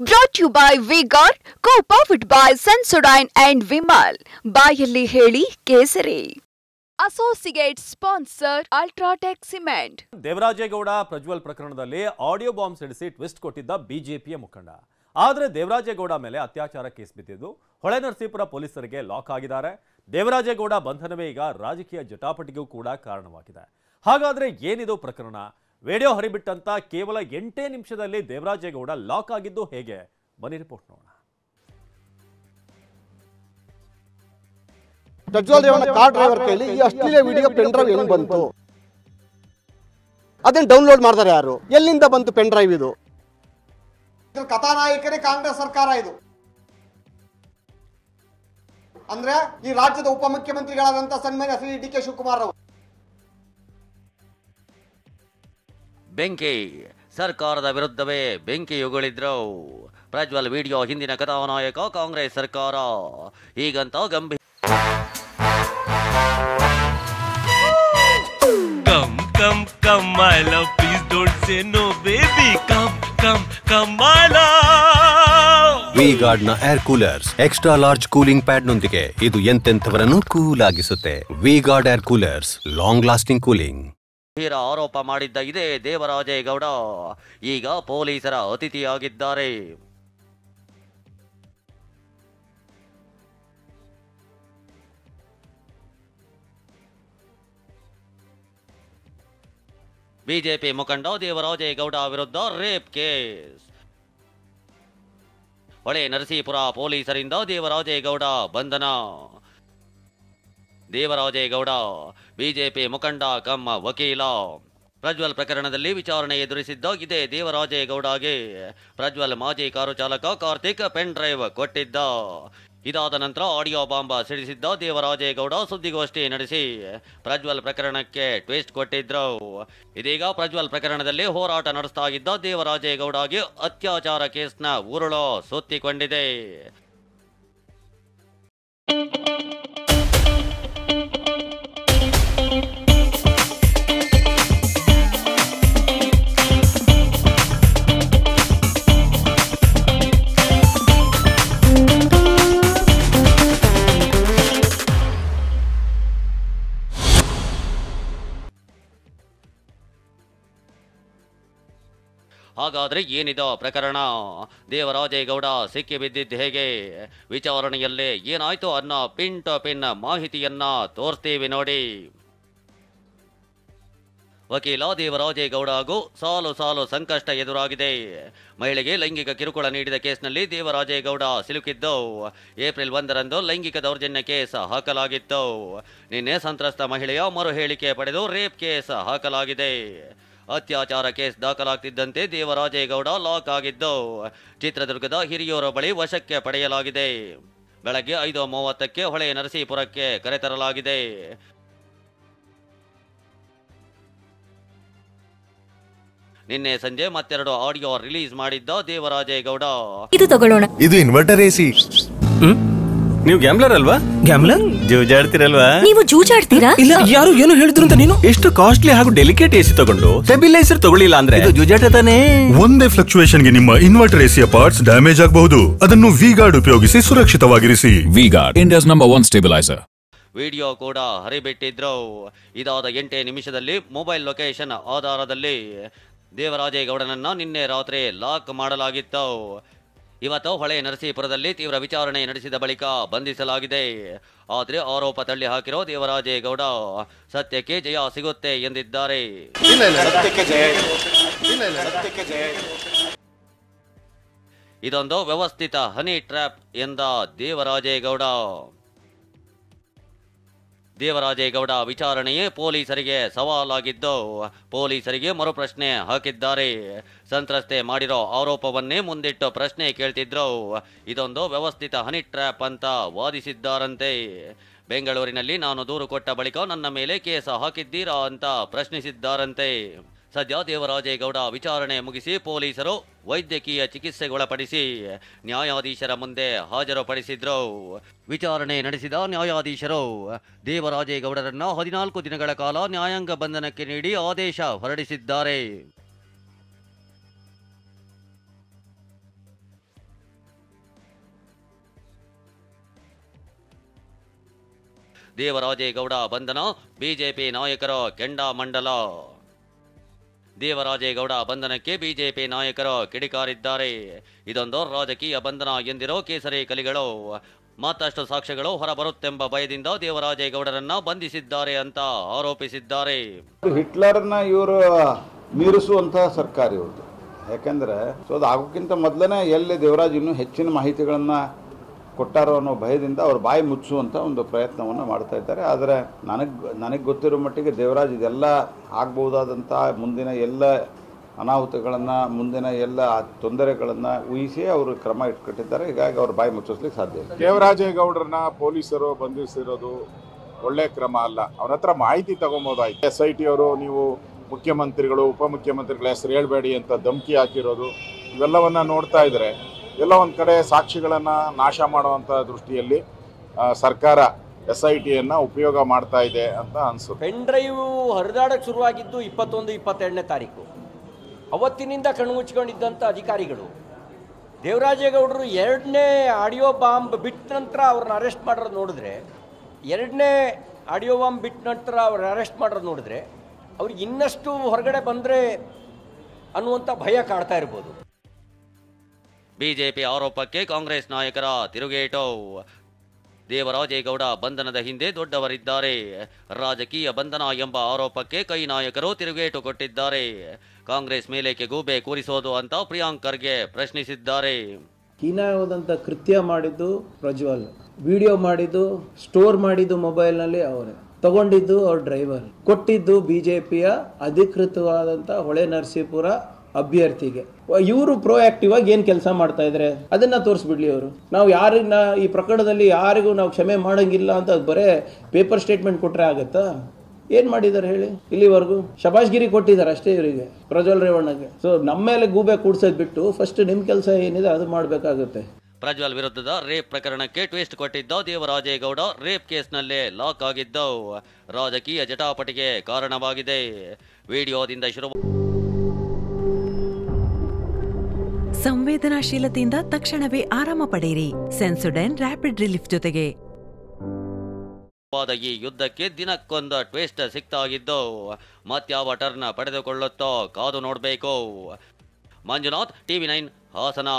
Brought to you by V-Guard, co-powered by Sensodyne and Vimal. ಬಾಯಲ್ಲಿ ಹೇಳಿ ಕೇಸರಿ. Associate sponsor UltraTech cement. Devaraje Gowda Prajwal ಪ್ರಕರಣದಲ್ಲಿ audio bomb ಸಿಡಿಸಿ twist ಕೊಟ್ಟಿದ್ದ ಬಿಜೆಪಿಯ ಮುಖಂಡ. ಆದರೆ ದೇವರಾಜೇಗೌಡ ಮೇಲೆ ಅತ್ಯಾಚಾರ ಕೇಸ್ ಬಿದ್ದಿದ್ದು ಹೊಳೆನರಸೀಪುರ ಪೊಲೀಸರಿಗೆ ಲಾಕ್ ಆಗಿದ್ದಾರೆ. ದೇವರಾಜೇಗೌಡ ಬಂಧನವೇ ಈಗ ರಾಜಕೀಯ ಜಟಾಪಟಿಗೂ ಕೂಡ ಕಾರಣವಾಗಿದೆ. ಹಾಗಾದ್ರೆ ಏನಿದು ಪ್ರಕರಣ? ವಿಡಿಯೋ ಹರಿಬಿಟ್ಟಂತ ಕೇವಲ 8 ನಿಮಿಷದಲ್ಲಿ ದೇವರಾಜೇಗೌಡ ಲಾಕ್ ಆಗಿದ್ದು ಹೇಗೆ? ಬನ್ನಿ ರಿಪೋರ್ಟ್ ನೋಡೋಣ. ಪ್ರಜ್ವಲ್ ರೇವಣ್ಣ ಕಾರ್ ಡ್ರೈವರ್ ಕೈಲಿ ಈ ಅಶ್ಲೀಲ ವಿಡಿಯೋ ಪೆನ್ ಡ್ರೈವ್ ಹೆಂಗ್ ಬಂತು? ಅದನ್ನ ಡೌನ್ಲೋಡ್ ಮಾಡ್ತಾರೆ ಯಾರು? ಎಲ್ಲಿಂದ ಬಂತು ಪೆನ್ ಡ್ರೈವ್ ಇದು? ಕಥಾನಾಯಕರೇ ಕಾಂಗ್ರೆಸ್ ಸರ್ಕಾರ ಇದು. ಅಂದ್ರೆ ಈ ರಾಜ್ಯದ ಉಪಮುಖ್ಯಮಂತ್ರಿಗಳಾದಂತಹ ಸನ್ಮಾನ್ಯ ಶ್ರೀ ಡಿ ಕೆ ಶಿವಕುಮಾರ್ ಅವರು ಬೆಂಕಿ ಸರ್ಕಾರದ ವಿರುದ್ಧವೇ ಬೆಂಕಿ ಉಗುಳಿದ್ರು. ಪ್ರಜ್ವಲ್ ವಿಡಿಯೋ ಹಿಂದಿನ ಕಥಾನಾಯಕ ಕಾಂಗ್ರೆಸ್ ಸರ್ಕಾರ. ಈಗಂತ ಗಂಭೀರ Come, come, my love, please don't say no, baby. Come, my love. V-Guard ನ air coolers extra large cooling pad ನೊಂದಿಗೆ ಇದು ಎಂತೆಂಥವರನ್ನು ಕೂಲ್ ಆಗಿಸುತ್ತೆ. V-Guard air coolers, long lasting cooling. ಆರೋಪ ಮಾಡಿದ್ದ ಇದೇ ದೇವರಾಜೇಗೌಡ ಈಗ ಪೊಲೀಸರ ಅತಿಥಿಯಾಗಿದ್ದಾರೆ. ಬಿಜೆಪಿ ಮುಖಂಡ ದೇವರಾಜೇಗೌಡ ವಿರುದ್ಧ ರೇಪ್ ಕೇಸ್. ಹೊಳೆ ನರಸೀಪುರ ಪೊಲೀಸರಿಂದ ದೇವರಾಜೇಗೌಡ ಬಂಧನ. ದೇವರಾಜೇಗೌಡ ಬಿಜೆಪಿ ಮುಖಂಡ ಕಮ್ಮ ವಕೀಲ. ಪ್ರಜ್ವಲ್ ಪ್ರಕರಣದಲ್ಲಿ ವಿಚಾರಣೆ ಎದುರಿಸಿದ್ದ ಇದೇ ದೇವರಾಜೇಗೌಡಗೆ ಪ್ರಜ್ವಲ್ ಮಾಜಿ ಕಾರು ಚಾಲಕ ಕಾರ್ತಿಕ್ ಪೆನ್ ಡ್ರೈವ್ ಕೊಟ್ಟಿದ್ದ. ಇದಾದ ನಂತರ ಆಡಿಯೋ ಬಾಂಬ್ ಸಿಡಿಸಿದ್ದ ದೇವರಾಜೇಗೌಡ ಸುದ್ದಿಗೋಷ್ಠಿ ನಡೆಸಿ ಪ್ರಜ್ವಲ್ ಪ್ರಕರಣಕ್ಕೆ ಟ್ವಿಸ್ಟ್ ಕೊಟ್ಟಿದ್ರು. ಇದೀಗ ಪ್ರಜ್ವಲ್ ಪ್ರಕರಣದಲ್ಲಿ ಹೋರಾಟ ನಡೆಸ್ತಾ ಇದ್ದ ದೇವರಾಜೇಗೌಡಗೆ ಅತ್ಯಾಚಾರ ಕೇಸ್ನ ಉರುಳು ಸುತ್ತಿಕೊಂಡಿದೆ. ಹಾಗಾದ್ರೆ ಏನಿದು ಪ್ರಕರಣ? ದೇವರಾಜೇಗೌಡ ಸಿಕ್ಕಿ ಬಿದ್ದಿದ್ದು ಹೇಗೆ? ವಿಚಾರಣೆಯಲ್ಲೇ ಏನಾಯ್ತು ಅನ್ನೋ ಪಿನ್ ಟು ಪಿನ್ ಮಾಹಿತಿಯನ್ನ ತೋರಿಸ್ತೀವಿ ನೋಡಿ. ವಕೀಲ ದೇವರಾಜೇಗೌಡಗೂ ಸಾಲು ಸಾಲು ಸಂಕಷ್ಟ ಎದುರಾಗಿದೆ. ಮಹಿಳೆಗೆ ಲೈಂಗಿಕ ಕಿರುಕುಳ ನೀಡಿದ ಕೇಸ್ನಲ್ಲಿ ದೇವರಾಜೇಗೌಡ ಸಿಲುಕಿದ್ದು. ಏಪ್ರಿಲ್ 1ರಂದು ಲೈಂಗಿಕ ದೌರ್ಜನ್ಯ ಕೇಸ್ ಹಾಕಲಾಗಿತ್ತು. ನಿನ್ನೆ ಸಂತ್ರಸ್ತ ಮಹಿಳೆಯ ಮರು ಹೇಳಿಕೆ ಪಡೆದು ರೇಪ್ ಕೇಸ್ ಹಾಕಲಾಗಿದೆ. ಅತ್ಯಾಚಾರ ಕೇಸ್ ದಾಖಲಾಗ್ತಿದ್ದಂತೆ ದೇವರಾಜೇಗೌಡ ಲಾಕ್ ಆಗಿದ್ದು ಚಿತ್ರದುರ್ಗದ ಹಿರಿಯೂರ ಬಳಿ ವಶಕ್ಕೆ ಪಡೆಯಲಾಗಿದೆ. ಬೆಳಗ್ಗೆ 5:30ಕ್ಕೆ ಹೊಳೆ ನರಸೀಪುರಕ್ಕೆ ಕರೆತರಲಾಗಿದೆ. ನಿನ್ನೆ ಸಂಜೆ ಮತ್ತೆರಡು ಆಡಿಯೋ ರಿಲೀಸ್ ಮಾಡಿದ್ದ ದೇವರಾಜೇಗೌಡ ಇದು ತಗೊಳ್ಳೋಣ. ಇದು ಇನ್ವರ್ಟರ್ ಎಸಿ. ನೀವು ಗ್ಯಾಮ್ಲರ್ ಅಲ್ವಾ? ಗ್ಯಾಮ್ಲರ್ ಜೂಜಾಡ್ತಿರಲ್ವಾ? ನೀವು ಜೂಜಾಡ್ತೀರಾ? ಇಲ್ಲ, ಯಾರು ಏನು ಹೇಳಿದ್ರು ಅಂತ ನೀನು ಎಷ್ಟು ಕಾಸ್ಟ್ಲಿ ಹಾಗೂ ಡೆಲಿಕೇಟ್ ಎಸಿ ತಗೊಂಡು ಸ್ಟೆಬಿಲೈಸರ್ ತಗೊಳ್ಳಿಲ್ಲ ಅಂದ್ರೆ ಇದು ಜೂಜಾಟ ತಾನೇ. ಒಂದೇ ಫ್ಲಕ್ಚುಯೇಷನ್ ಗೆ ನಿಮ್ಮ ಇನ್ವರ್ಟರ್ ಎಸಿಯ ಪಾರ್ಟ್ಸ್ ಡ್ಯಾಮೇಜ್ ಆಗಬಹುದು. ಅದನ್ನು V-Guard ಉಪಯೋಗಿಸಿ ಸುರಕ್ಷಿತವಾಗಿರಿಸಿ. V-Guard, India's #1 stabilizer. ವಿಡಿಯೋ ಕೂಡ ಹರಿಬಿಟ್ಟಿದ್ರು. ಇದಾದ 8 ನಿಮಿಷದಲ್ಲಿ ಮೊಬೈಲ್ ಲೊಕೇಶನ್ ಆಧಾರದಲ್ಲಿ ದೇವರಾಜೇಗೌಡನನ್ನ ನಿನ್ನೆ ರಾತ್ರಿ ಲಾಕ್ ಮಾಡಲಾಗಿತ್ತು. ಇವತ್ತು ಹೊಳೆ ನರಸೀಪುರದಲ್ಲಿ ತೀವ್ರ ವಿಚಾರಣೆ ನಡೆಸಿದ ಬಳಿಕ ಬಂಧಿಸಲಾಗಿದೆ. ಆದರೆ ಆರೋಪ ತಳ್ಳಿ ಹಾಕಿರೋ ದೇವರಾಜೇಗೌಡ ಸತ್ಯಕ್ಕೆ ಜಯ ಸಿಗುತ್ತೆ ಎಂದಿದ್ದಾರೆ. ಇದೊಂದು ವ್ಯವಸ್ಥಿತ ಹನಿ ಟ್ರ್ಯಾಪ್ ಎಂದ ದೇವರಾಜೇಗೌಡ. ದೇವರಾಜೇಗೌಡ ವಿಚಾರಣೆಯೇ ಪೊಲೀಸರಿಗೆ ಸವಾಲಾಗಿದ್ದು ಪೊಲೀಸರಿಗೆ ಮರುಪ್ರಶ್ನೆ ಹಾಕಿದ್ದಾರೆ. ಸಂತ್ರಸ್ತೆ ಮಾಡಿರೋ ಆರೋಪವನ್ನೇ ಮುಂದಿಟ್ಟು ಪ್ರಶ್ನೆ ಕೇಳ್ತಿದ್ರು. ಇದೊಂದು ವ್ಯವಸ್ಥಿತ ಹನಿ ಟ್ರ್ಯಾಪ್ ಅಂತ ವಾದಿಸಿದ್ದಾರಂತೆ. ಬೆಂಗಳೂರಿನಲ್ಲಿ ನಾನು ದೂರು ಕೊಟ್ಟ ಬಳಿಕ ನನ್ನ ಮೇಲೆ ಕೇಸ ಹಾಕಿದ್ದೀರಾ ಅಂತ ಪ್ರಶ್ನಿಸಿದ್ದಾರಂತೆ. ಸದ್ಯ ದೇವರಾಜೇಗೌಡ ವಿಚಾರಣೆ ಮುಗಿಸಿ ಪೊಲೀಸರು ವೈದ್ಯಕೀಯ ಚಿಕಿತ್ಸೆಗೊಳಪಡಿಸಿ ನ್ಯಾಯಾಧೀಶರ ಮುಂದೆ ಹಾಜರುಪಡಿಸಿದ್ರು. ವಿಚಾರಣೆ ನಡೆಸಿದ ನ್ಯಾಯಾಧೀಶರು ದೇವರಾಜೇಗೌಡರನ್ನು 14 ದಿನಗಳ ಕಾಲ ನ್ಯಾಯಾಂಗ ಬಂಧನಕ್ಕೆ ನೀಡಿ ಆದೇಶ ಹೊರಡಿಸಿದ್ದಾರೆ. ದೇವರಾಜೇಗೌಡ ಬಂಧನ ಬಿಜೆಪಿ ನಾಯಕರ ಕೆಂಡಾಮಂಡಲ. ದೇವರಾಜೇಗೌಡ ಬಂಧನಕ್ಕೆ ಬಿಜೆಪಿ ನಾಯಕರು ಕಿಡಿಕಾರಿದ್ದಾರೆ. ಇದೊಂದು ರಾಜಕೀಯ ಬಂಧನ ಎಂದಿರೋ ಕೇಸರಿ ಕಲಿಗಳು. ಮತ್ತಷ್ಟು ಸಾಕ್ಷ್ಯಗಳು ಹೊರಬರುತ್ತೆಂಬ ಭಯದಿಂದ ದೇವರಾಜೇಗೌಡರನ್ನ ಬಂಧಿಸಿದ್ದಾರೆ ಅಂತ ಆರೋಪಿಸಿದ್ದಾರೆ. ಹಿಟ್ಲರ್ನ ಇವರು ಮೀರಿಸುವಂತಹ ಸರ್ಕಾರ ಇವ್ರದ್ದು. ಯಾಕೆಂದ್ರೆ ಅದು ಆಗೋಕ್ಕಿಂತ ಮೊದಲನೇ ಎಲ್ಲಿ ದೇವರಾಜ್ ಇನ್ನೂ ಹೆಚ್ಚಿನ ಮಾಹಿತಿಗಳನ್ನು ಕೊಟ್ಟಾರೋ ಅನ್ನೋ ಭಯದಿಂದ ಅವ್ರ ಬಾಯಿ ಮುಚ್ಚುವಂಥ ಒಂದು ಪ್ರಯತ್ನವನ್ನು ಮಾಡ್ತಾ ಇದ್ದಾರೆ. ಆದರೆ ನನಗೆ ಗೊತ್ತಿರೋ ಮಟ್ಟಿಗೆ ದೇವರಾಜ್ ಇದೆಲ್ಲ ಆಗ್ಬೋದಾದಂಥ ಮುಂದಿನ ಎಲ್ಲ ಅನಾಹುತಗಳನ್ನು, ಮುಂದಿನ ಎಲ್ಲ ತೊಂದರೆಗಳನ್ನು ಊಹಿಸಿ ಅವರು ಕ್ರಮ ಇಟ್ಕೊಟ್ಟಿದ್ದಾರೆ. ಹೀಗಾಗಿ ಅವ್ರ ಬಾಯಿ ಮುಚ್ಚಿಸ್ಲಿಕ್ಕೆ ಸಾಧ್ಯ ಇಲ್ಲ. ದೇವರಾಜೇಗೌಡರನ್ನ ಪೊಲೀಸರು ಬಂಧಿಸಿರೋದು ಒಳ್ಳೆ ಕ್ರಮ ಅಲ್ಲ. ಅವರ ಹತ್ರ ಮಾಹಿತಿ ತಗೊಂಬೋದಾಯ್ತು. SIT ಅವರು ನೀವು ಮುಖ್ಯಮಂತ್ರಿಗಳು, ಉಪಮುಖ್ಯಮಂತ್ರಿಗಳ ಹೆಸರು ಹೇಳ್ಬೇಡಿ ಅಂತ ಧಮಕಿ ಹಾಕಿರೋದು, ಇವೆಲ್ಲವನ್ನ ನೋಡ್ತಾ ಇದ್ರೆ ಎಲ್ಲ ಒಂದು ಕಡೆ ಸಾಕ್ಷಿಗಳನ್ನು ನಾಶ ಮಾಡುವಂಥ ದೃಷ್ಟಿಯಲ್ಲಿ ಸರ್ಕಾರ SITಯನ್ನು ಉಪಯೋಗ ಮಾಡ್ತಾ ಇದೆ ಅಂತ ಅನಿಸುತ್ತೆ. ಪೆನ್ ಡ್ರೈವ್ ಹರಿದಾಡಕ್ಕೆ ಶುರುವಾಗಿದ್ದು 21-22ನೇ ತಾರೀಕು. ಅವತ್ತಿನಿಂದ ಕಣ್ಮುಚ್ಕೊಂಡಿದ್ದಂಥ ಅಧಿಕಾರಿಗಳು ದೇವರಾಜೇಗೌಡರು 2ನೇ ಆಡಿಯೋ ಬಾಂಬ್ ಬಿಟ್ಟ ನಂತರ ಅವ್ರನ್ನ ಅರೆಸ್ಟ್ ಮಾಡೋದು ನೋಡಿದ್ರೆ, 2ನೇ ಆಡಿಯೋ ಬಾಂಬ್ ಬಿಟ್ಟ ನಂತರ ಅವ್ರನ್ನ ಅರೆಸ್ಟ್ ಮಾಡೋದು ನೋಡಿದ್ರೆ ಅವ್ರಿಗೆ ಇನ್ನಷ್ಟು ಹೊರಗಡೆ ಬಂದರೆ ಅನ್ನುವಂಥ ಭಯ ಕಾಡ್ತಾ ಇರ್ಬೋದು. ಬಿಜೆಪಿ ಆರೋಪಕ್ಕೆ ಕಾಂಗ್ರೆಸ್ ನಾಯಕರ ತಿರುಗೇಟು. ದೇವರಾಜೇಗೌಡ ಬಂಧನದ ಹಿಂದೆ ದೊಡ್ಡವರಿದ್ದಾರೆ. ರಾಜಕೀಯ ಬಂಧನ ಎಂಬ ಆರೋಪಕ್ಕೆ ಕೈ ನಾಯಕರು ತಿರುಗೇಟು ಕೊಟ್ಟಿದ್ದಾರೆ. ಕಾಂಗ್ರೆಸ್ ಮೇಲೇಕೆ ಗೂಬೆ ಕೂರಿಸೋದು ಅಂತ ಪ್ರಿಯಾಂಕ್ ಖರ್ಗೆ ಪ್ರಶ್ನಿಸಿದ್ದಾರೆ. ಹೀನಾಯವಾದಂಥ ಕೃತ್ಯ ಮಾಡಿದ್ದು ಪ್ರಜ್ವಲ್, ವಿಡಿಯೋ ಮಾಡಿದ್ದು, ಸ್ಟೋರ್ ಮಾಡಿದ್ದು ಮೊಬೈಲ್ನಲ್ಲಿ ಅವರೇ, ತಗೊಂಡಿದ್ದು ಅವ್ರ ಡ್ರೈವರ್, ಕೊಟ್ಟಿದ್ದು ಬಿಜೆಪಿಯ ಅಧಿಕೃತವಾದಂಥ ಹೊಳೆ ನರಸೀಪುರ ಅಭ್ಯರ್ಥಿಗೆ. ಇವರು ಪ್ರೋಆಕ್ಟಿವ್ ಆಗಿ ಏನು ಕೆಲಸ ಮಾಡ್ತಾ ಇದ್ದಾರೆ ಅದನ್ನ ತೋರಿಸ್ಬಿಡ್ಲಿ ಅವರು. ನಾವು ಯಾರನ್ನ ಈ ಪ್ರಕರಣದಲ್ಲಿ ಯಾರಿಗೂ ನಾವು ಕ್ಷಮೆ ಮಾಡಂಗಿಲ್ಲ ಅಂತ ಬರೇ ಪೇಪರ್ ಸ್ಟೇಟ್ಮೆಂಟ್ ಕೊಟ್ರೆ ಆಗುತ್ತಾ? ಏನ್ ಮಾಡಿದ್ದಾರೆ ಹೇಳಿ? ಇಲ್ಲಿವರೆಗೂ ಶಬಾಷ್ಗಿರಿ ಕೊಟ್ಟಿದ್ದಾರೆ ಅಷ್ಟೇ ಇವರಿಗೆ, ಪ್ರಜ್ವಲ್ ರೇವಣ್ಣಗೆ. ಸೊ ನಮ್ಮ ಮೇಲೆ ಗೂಬೆ ಕೂಡ್ಸೋದ್ ಬಿಟ್ಟು ಫಸ್ಟ್ ನಿಮ್ ಕೆಲಸ ಏನಿದೆ ಅದು ಮಾಡಬೇಕಾಗುತ್ತೆ. ಪ್ರಜ್ವಲ್ ವಿರುದ್ಧದ ರೇಪ್ ಪ್ರಕರಣಕ್ಕೆ ಟ್ವಿಸ್ಟ್ ಕೊಟ್ಟಿದ್ದ ದೇವರಾಜೇಗೌಡ ರೇಪ್ ಕೇಸ್ನಲ್ಲೇ ಲಾಕ್ ಆಗಿದ್ದು ರಾಜಕೀಯ ಜಟಾಪಟಿಗೆ ಕಾರಣವಾಗಿದೆ. ವಿಡಿಯೋದಿಂದ ಶುರು ಸಂವೇದನಾಶೀಲತೆಯಿಂದ ತಕ್ಷಣವೇ ಆರಾಮ ಪಡೆಯಿರಿ. ಸೆನ್ಸೊಡೈನ್ ರ್ಯಾಪಿಡ್ ರಿಲೀಫ್ ಜೊತೆಗೆ. ಈ ಯುದ್ಧಕ್ಕೆ ದಿನಕ್ಕೊಂದು ಟ್ವಿಸ್ಟ್ ಸಿಗ್ತಾಗಿದ್ದು ಮತ್ಯಾವ ಟರ್ನ್ ಪಡೆದುಕೊಳ್ಳುತ್ತೋ ಕಾದು ನೋಡಬೇಕು. Manjunath, TV9 Hassan.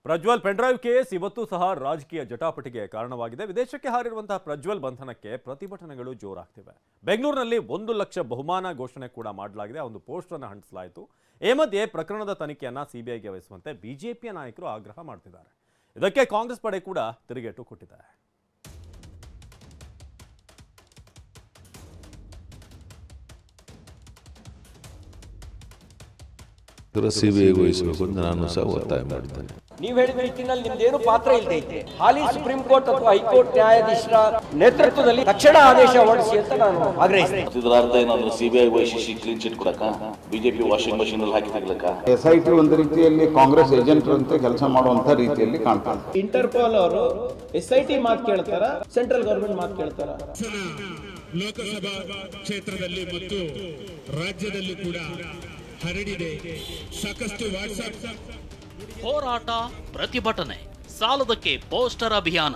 Prajwal pen drive case ಇವತ್ತು ಸಹ ರಾಜಕೀಯ ಜಟಾಪಟಿಗೆ ಕಾರಣವಾಗಿದೆ. ವಿದೇಶಕ್ಕೆ ಹಾರಿರುವಂತಹ ಪ್ರಜ್ವಲ್ ಬಂಧನಕ್ಕೆ ಪ್ರತಿಭಟನೆಗಳು ಜೋರಾಗ್ತಿವೆ. ಬೆಂಗಳೂರಿನಲ್ಲಿ 1 ಲಕ್ಷ ಬಹುಮಾನ ಘೋಷಣೆ ಕೂಡ ಮಾಡಲಾಗಿದೆ. ಒಂದು ಪೋಸ್ಟರ್ ಅನ್ನು ಅಂಟಿಸಲಾಯಿತು. ಈ ಮಧ್ಯೆ ಪ್ರಕರಣದ ತನಿಖೆಯನ್ನ CBIಗೆ ವಹಿಸುವಂತೆ ಬಿಜೆಪಿಯ ನಾಯಕರು ಆಗ್ರಹ ಮಾಡ್ತಿದ್ದಾರೆ. ಇದಕ್ಕೆ ಕಾಂಗ್ರೆಸ್ ಪಡೆ ಕೂಡ ತಿರುಗೇಟು ಕೊಟ್ಟಿದ್ದಾರೆ. CBIಗೆ ವಹಿಸಬೇಕು ಅಂತ ನಾನು ಸಹ ಒತ್ತಾಯ ಮಾಡಿದ್ದೇನೆ. ನೀವು ಹೇಳಿದ ರೀತಿಯಲ್ಲಿ ನಿಮ್ದೇನು ಪಾತ್ರ ಇಲ್ಲದೆ ಇದೆ. ಹಾಲಿ ಸುಪ್ರೀಂ ಕೋರ್ಟ್ ಅಥವಾ ಹೈಕೋರ್ಟ್ ನ್ಯಾಯಾಧೀಶರ ನೇತೃತ್ವದಲ್ಲಿ ತಕ್ಷಣ ಆದೇಶ ಹೊರಡಿಸಿ ಅಂತ ನಾನು ಆಗ್ರಹಿಸ್ತೇನೆ. ಇದರ ಅರ್ಥ ಏನಾದ್ರು CBI ವಹಿಸಿ ಕ್ಲೀನ್ ಚಿಟ್ ಕೊಡಕ, ಬಿಜೆಪಿ ವಾಷಿಂಗ್ ಮಷೀನ್ ಅಲ್ಲಿ ಹಾಕಿದಾಗಲಕ್ಕ SIT ಒಂದು ರೀತಿಯಲ್ಲಿ ಕಾಂಗ್ರೆಸ್ ಏಜೆಂಟ್ ಅಂತ ಕೆಲಸ ಮಾಡುವಂತ ರೀತಿಯಲ್ಲಿ ಕಾಣ್ತಾರೆ. ಇಂಟರ್ಪೋಲ್ ಅವರು SIT ಮಾತು ಕೇಳ್ತಾರ, ಸೆಂಟ್ರಲ್ ಗವರ್ಮೆಂಟ್ ಮಾತು ಕೇಳ್ತಾರ. ಲೋಕಸಭಾ ಕ್ಷೇತ್ರದಲ್ಲಿ ಮತ್ತು ರಾಜ್ಯದಲ್ಲೂ ಕೂಡ ಹರಡಿದೆ. ಸಾಕಷ್ಟು ವಾಟ್ಸ್ಆಪ್ ಹೋರಾಟ, ಪ್ರತಿಭಟನೆ, ಸಾಲದಕ್ಕೆ ಪೋಸ್ಟರ್ ಅಭಿಯಾನ.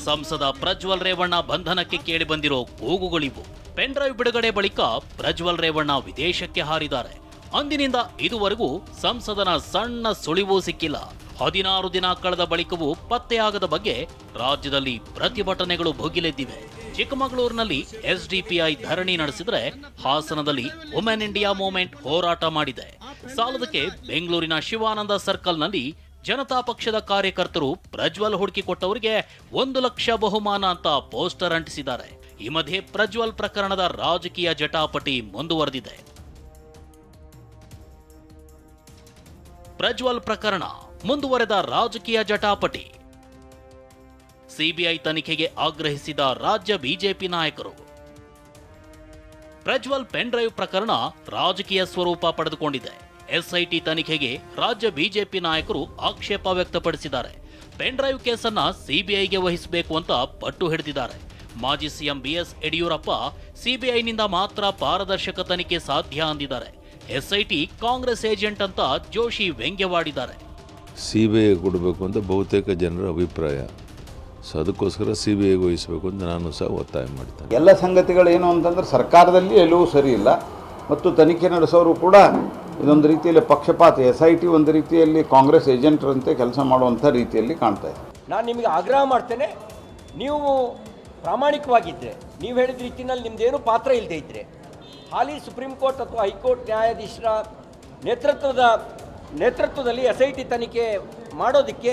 ಸಂಸದ ಪ್ರಜ್ವಲ್ ರೇವಣ್ಣ ಬಂಧನಕ್ಕೆ ಕೇಳಿ ಬಂದಿರೋ ಕೂಗುಗಳಿವು. ಪೆನ್ ಡ್ರೈವ್ ಬಿಡುಗಡೆ ಬಳಿಕ ಪ್ರಜ್ವಲ್ ರೇವಣ್ಣ ವಿದೇಶಕ್ಕೆ ಹಾರಿದ್ದಾರೆ. ಅಂದಿನಿಂದ ಇದುವರೆಗೂ ಸಂಸದನ ಸಣ್ಣ ಸುಳಿವೂ ಸಿಕ್ಕಿಲ್ಲ. 16 ದಿನ ಕಳೆದ ಬಳಿಕವೂ ಪತ್ತೆಯಾಗದ ಬಗ್ಗೆ ರಾಜ್ಯದಲ್ಲಿ ಪ್ರತಿಭಟನೆಗಳು ಭುಗಿಲೆದ್ದಿವೆ. ಚಿಕ್ಕಮಗಳೂರಿನಲ್ಲಿ SDPI ಧರಣಿ ನಡೆಸಿದ್ರೆ, ಹಾಸನದಲ್ಲಿ ವುಮೆನ್ ಇಂಡಿಯಾ ಮೂವ್ಮೆಂಟ್ ಹೋರಾಟ ಮಾಡಿದೆ. ಸಾಲದಕ್ಕೆ ಬೆಂಗಳೂರಿನ ಶಿವಾನಂದ ಸರ್ಕಲ್ನಲ್ಲಿ ಜನತಾ ಪಕ್ಷದ ಕಾರ್ಯಕರ್ತರು ಪ್ರಜ್ವಲ್ ಹುಡುಕಿಕೊಟ್ಟವರಿಗೆ 1 ಲಕ್ಷ ಬಹುಮಾನ ಅಂತ ಪೋಸ್ಟರ್ ಅಂಟಿಸಿದ್ದಾರೆ. ಈ ಮಧ್ಯೆ ಪ್ರಜ್ವಲ್ ಪ್ರಕರಣದ ರಾಜಕೀಯ ಜಟಾಪಟಿ ಮುಂದುವರೆದಿದೆ. ಪ್ರಜ್ವಲ್ ಪ್ರಕರಣ ಮುಂದುವರೆದ ರಾಜಕೀಯ ಜಟಾಪಟಿ. CBI ತನಿಖೆಗೆ ಆಗ್ರಹಿಸಿದ ರಾಜ್ಯ ಬಿಜೆಪಿ ನಾಯಕರು. ಪ್ರಜ್ವಲ್ ಪೆನ್ ಡ್ರೈವ್ ಪ್ರಕರಣ ರಾಜಕೀಯ ಸ್ವರೂಪ ಪಡೆದುಕೊಂಡಿದೆ. SIT ತನಿಖೆಗೆ ರಾಜ್ಯ ಬಿಜೆಪಿ ನಾಯಕರು ಆಕ್ಷೇಪ ವ್ಯಕ್ತಪಡಿಸಿದ್ದಾರೆ. ಪೆನ್ ಡ್ರೈವ್ ಕೇಸನ್ನ CBIಗೆ ವಹಿಸಬೇಕು ಅಂತ ಪಟ್ಟು ಹಿಡಿದಿದ್ದಾರೆ. ಮಾಜಿ CM BS ಯಡಿಯೂರಪ್ಪ CBIನಿಂದ ಮಾತ್ರ ಪಾರದರ್ಶಕ ತನಿಖೆ ಸಾಧ್ಯ ಅಂದಿದ್ದಾರೆ. SIT ಕಾಂಗ್ರೆಸ್ ಏಜೆಂಟ್ ಅಂತ ಜೋಶಿ ವ್ಯಂಗ್ಯವಾಡಿದ್ದಾರೆ. CBI ಕೊಡಬೇಕು ಅಂತ ಬಹುತೇಕ ಜನರ ಅಭಿಪ್ರಾಯ. ಸೊ ಅದಕ್ಕೋಸ್ಕರ CBIಗೆ ವಹಿಸಬೇಕು ಅಂತ ನಾನು ಸಹ ಒತ್ತಾಯ ಮಾಡ್ತೇನೆ. ಎಲ್ಲ ಸಂಗತಿಗಳೇನು ಅಂತಂದರೆ ಸರ್ಕಾರದಲ್ಲಿ ಎಲ್ಲವೂ ಸರಿ ಇಲ್ಲ ಮತ್ತು ತನಿಖೆ ನಡೆಸೋರು ಕೂಡ ಇದೊಂದು ರೀತಿಯಲ್ಲಿ ಪಕ್ಷಪಾತ SIT ಒಂದು ರೀತಿಯಲ್ಲಿ ಕಾಂಗ್ರೆಸ್ ಏಜೆಂಟ್ರಂತೆ ಕೆಲಸ ಮಾಡುವಂಥ ರೀತಿಯಲ್ಲಿ ಕಾಣ್ತಾ ಇದೆ. ನಾನು ನಿಮಗೆ ಆಗ್ರಹ ಮಾಡ್ತೇನೆ, ನೀವು ಪ್ರಾಮಾಣಿಕವಾಗಿದ್ದರೆ, ನೀವು ಹೇಳಿದ ರೀತಿಯಲ್ಲಿ ನಿಮ್ಮದೇನು ಪಾತ್ರ ಇಲ್ಲದೆ ಇದ್ದರೆ, ಹಾಲಿ ಸುಪ್ರೀಂ ಕೋರ್ಟ್ ಅಥವಾ ಹೈಕೋರ್ಟ್ ನ್ಯಾಯಾಧೀಶರ ನೇತೃತ್ವದಲ್ಲಿ SIT ತನಿಖೆ ಮಾಡೋದಕ್ಕೆ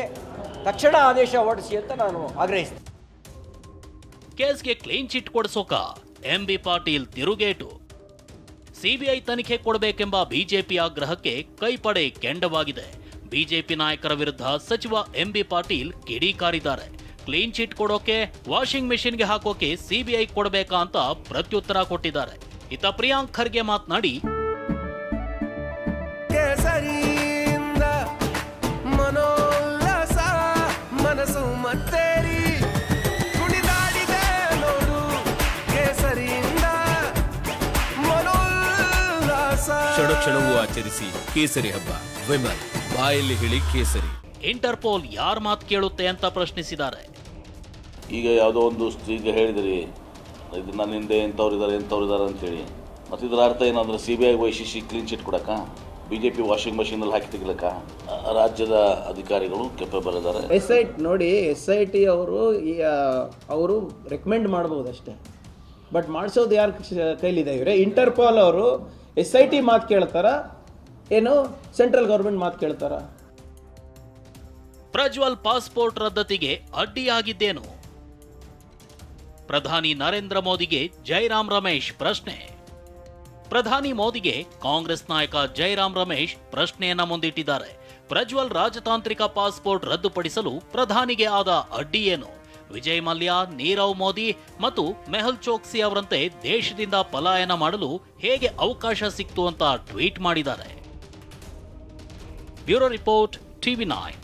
ತಕ್ಷಣ ಆದೇಶ ಹೊರಡಿಸಿ ಅಂತ ನಾನು ಆಗ್ರಹಿಸ್ತೇನೆ. ಕೇಸ್ಗೆ ಕ್ಲೀನ್ ಚಿಟ್ ಕೊಡಿಸೋಕ MB ಪಾಟೀಲ್ ತಿರುಗೇಟು. CBI ತನಿಖೆ ಕೊಡಬೇಕೆಂಬ ಬಿಜೆಪಿ ಆಗ್ರಹಕ್ಕೆ ಕೈಪಡೆ ಕೆಂಡವಾಗಿದೆ. ಬಿಜೆಪಿ ನಾಯಕರ ವಿರುದ್ಧ ಸಚಿವ MB ಪಾಟೀಲ್ ಕಿಡಿಕಾರಿದ್ದಾರೆ. ಕ್ಲೀನ್ ಚಿಟ್ ಕೊಡೋಕೆ ವಾಷಿಂಗ್ ಮೆಷಿನ್ಗೆ ಹಾಕೋಕೆ CBI ಕೊಡಬೇಕಾ ಅಂತ ಪ್ರತ್ಯುತ್ತರ ಕೊಟ್ಟಿದ್ದಾರೆ. ಇತ್ತ ಪ್ರಿಯಾಂಕ್ ಖರ್ಗೆ ಮಾತನಾಡಿ, ಮನಸ್ಸು ಮತ್ತೇರಿ ಕುಣಿದಾಡಿದೆ ನೋಡು ಕೇಸರಿಯಿಂದ ಮನೋಲ್ಲಾಸ. ಕ್ಷಣ ಕ್ಷಣವೂ ಆಚರಿಸಿ ಕೇಸರಿ ಹಬ್ಬ. ವಿಮಲ್ ಬಾಯಲ್ಲಿ ಹೇಳಿ ಕೇಸರಿ. ಇಂಟರ್ಪೋಲ್ ಯಾರ್ ಮಾತು ಕೇಳುತ್ತೆ ಅಂತ ಪ್ರಶ್ನಿಸಿದ್ದಾರೆ. ಈಗ ಯಾವುದೋ ಒಂದು ಸ್ತ್ರೀಗೆ ಹೇಳಿದ್ರಿ ಇದು ನನ್ನ ಹಿಂದೆ ಎಂಥವ್ರಿದ್ದಾರೆ ಅಂತೇಳಿ, ಮತ್ತು ಇದರ ಅರ್ಥ ಏನಂದ್ರೆ CBI ವಹಿಸಿ ಕ್ಲೀನ್ ಚಿಟ್ ಕೊಡಕ್ಕ, BJP ವಾಷಿಂಗ್ ಮಷೀನಲ್ಲಿ ಹಾಕಿ ತೆಗಿಲಕ್ಕ ರಾಜ್ಯದ ಅಧಿಕಾರಿಗಳು ಕೆಪಬಲ್ ಇದ್ದಾರೆ. SIT ಅವರು ರೆಕಮೆಂಡ್ ಮಾಡ್ಬೋದು ಅಷ್ಟೇ, ಬಟ್ ಮಾಡಿಸೋದು ಯಾರ ಕೈಲಿದೆ? ಇವರೇ ಇಂಟರ್ಪಾಲ್ ಅವರು SIT ಮಾತು ಕೇಳ್ತಾರ, ಏನು ಸೆಂಟ್ರಲ್ ಗೌರ್ಮೆಂಟ್ ಮಾತು ಕೇಳ್ತಾರ? ಪ್ರಜ್ವಲ್ ಪಾಸ್ಪೋರ್ಟ್ ರದ್ದತಿಗೆ ಅಡ್ಡಿಯಾಗಿದ್ದೇನು? ಪ್ರಧಾನಿ ನರೇಂದ್ರ ಮೋದಿಗೆ ಜೈರಾಮ್ ರಮೇಶ್ ಪ್ರಶ್ನೆ. ಪ್ರಧಾನಿ ಮೋದಿಗೆ ಕಾಂಗ್ರೆಸ್ ನಾಯಕ ಜೈರಾಮ್ ರಮೇಶ್ ಪ್ರಶ್ನೆಯನ್ನ ಮುಂದಿಟ್ಟಿದ್ದಾರೆ. ಪ್ರಜ್ವಲ್ ರಾಜತಾಂತ್ರಿಕ ಪಾಸ್ಪೋರ್ಟ್ ರದ್ದುಪಡಿಸಲು ಪ್ರಧಾನಿಗೆ ಆದ ಅಡ್ಡಿ ಏನು? ವಿಜಯ್ ಮಲ್ಯ, ನೀರವ್ ಮೋದಿ ಮತ್ತು ಮೆಹುಲ್ ಚೋಕ್ಸಿ ಅವರಂತೆ ದೇಶದಿಂದ ಪಲಾಯನ ಮಾಡಲು ಹೇಗೆ ಅವಕಾಶ ಸಿಕ್ತು ಅಂತ ಟ್ವೀಟ್ ಮಾಡಿದ್ದಾರೆ. Bureau report, TV9.